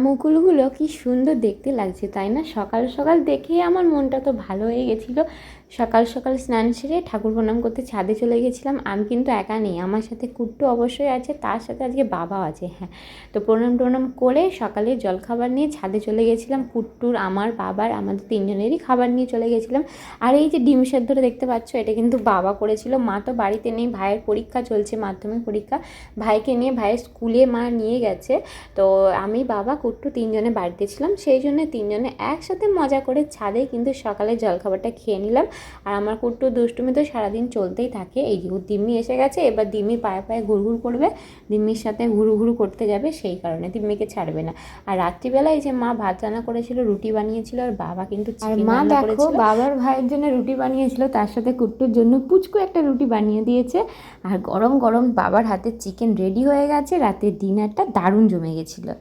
মুকুলগুলো কি সুন্দর দেখতে লাগছে, তাই না? সকাল সকাল দেখেই আমার মনটা তো ভালো হয়ে গেছিলো। সকাল সকাল স্নান সেরে ঠাকুর প্রণাম করতে ছাদে চলে গেছিলাম। আমি কিন্তু একা নেই, আমার সাথে কুট্টু অবশ্যই আছে, তার সাথে আজকে বাবাও আছে। হ্যাঁ, তো প্রণাম টনাম করে সকালে জলখাবার নিয়ে ছাদে চলে গেছিলাম। কুট্টুর, আমার, বাবার, আমাদের তিনজনেরই খাবার নিয়ে চলে গেছিলাম। আর এই যে ডিম সেদ্ধটা দেখতে পাচ্ছ, এটা কিন্তু বাবা করেছিল। মা তো বাড়িতে নেই, ভাইয়ের পরীক্ষা চলছে, মাধ্যমিক পরীক্ষা। ভাইকে নিয়ে ভাইয়ের স্কুলে মা নিয়ে গেছে। তো আমি, বাবা, কুট্টু তিনজনে বাড়িতে ছিলাম, সেই জন্য তিনজনে একসাথে মজা করে ছাদে কিন্তু সকালে জলখাবারটা খেয়ে নিলাম। আর আমার কুট্টু দুষ্টুমি তো সারাদিন চলতেই থাকে। এই যে দিম্মি এসে গেছে, এবার দিম্মি পায়ে পায়ে ঘুরঘুর করবে, দিম্মির সাথে ঘুরু ঘুরু করতে যাবে, সেই কারণে দিম্মিকে ছাড়বে না। আর রাত্রিবেলায় এই যে মা ভাত রান্না করেছিল, রুটি বানিয়েছিল, আর বাবা কিন্তু চিকেন রান্না করেছিল। বাবার ভাইয়ের জন্য রুটি বানিয়েছিল, তার সাথে কুট্টুর জন্য পুচকু একটা রুটি বানিয়ে দিয়েছে। আর গরম গরম বাবার হাতের চিকেন রেডি হয়ে গেছে। রাতের ডিনারটা দারুণ জমে গেছিলো।